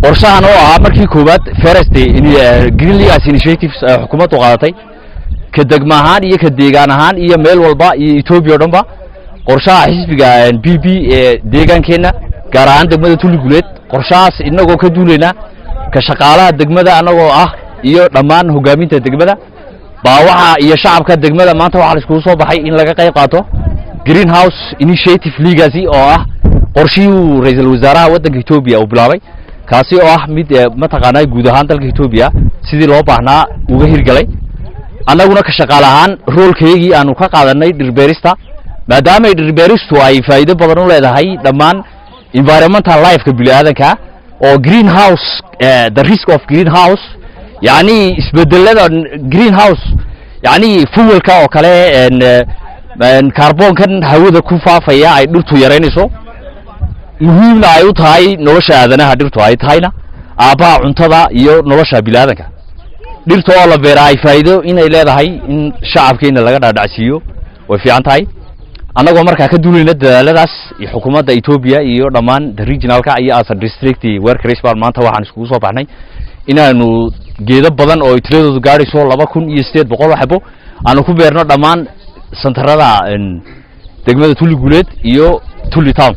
qorshahan oo ah markii koobaad first green legacy initiatives xukuumaddu qaadatay ka degmahan iyo ka deegaan ahaan iyo meel walba iyo Ethiopia dhanba qorshaha xisbiga BB ee deegaankeena gaar ahaan degmada Tuli Guleed qorshahaas inagoo ka duuleena ka shaqaalaha degmada anagoo ah iyo dhammaan hogaaminta degmada baa waxa iyo shacabka degmada maanta waxa la isku soo baxay in laga qayb qaato greenhouse initiative legacy oo ah qorshihii ra'iisul wasaaraha waddanka Ethiopia uu bilaabay kaasi oo ah mid ma taqaanay guud ahaan dalka Ethiopia sidii loo baahnaa uga hirgalay annaguna ka shaqaalahan roolkeegii aanu ka qaadanay dhirbeerista maadaama dhirbeeristu ay faa'iido badan u leedahay dhammaan environmental life-ka bini'aadanka oo greenhouse the risk of greenhouse yani isbedelada greenhouse yani fuelka oo kale carbon-kan hawada ku faafaya ay dhirtu yareynayso muhiimna ay u tahay nolosha aadanaha dhirtu ay tahayna aabaha cuntada iyo nolosha bini'aadanka dhirtu oo la beeraa ay faa'iido inay leedahay in shacabkeena laga dhaadhacsiiyo way fiican tahay annagoo markaa ka duulayna dadaaladaas xukuumadda Ethiopia iyo dhammaan regionalka iyo as district workers baan maanta waxaan isku soo baxnay inaanu geedo badan oo tiradoodu gaarayso 2800 xabo aanu ku beerno dhammaan santarada degmada Tuli Guleed iyo Tuli Town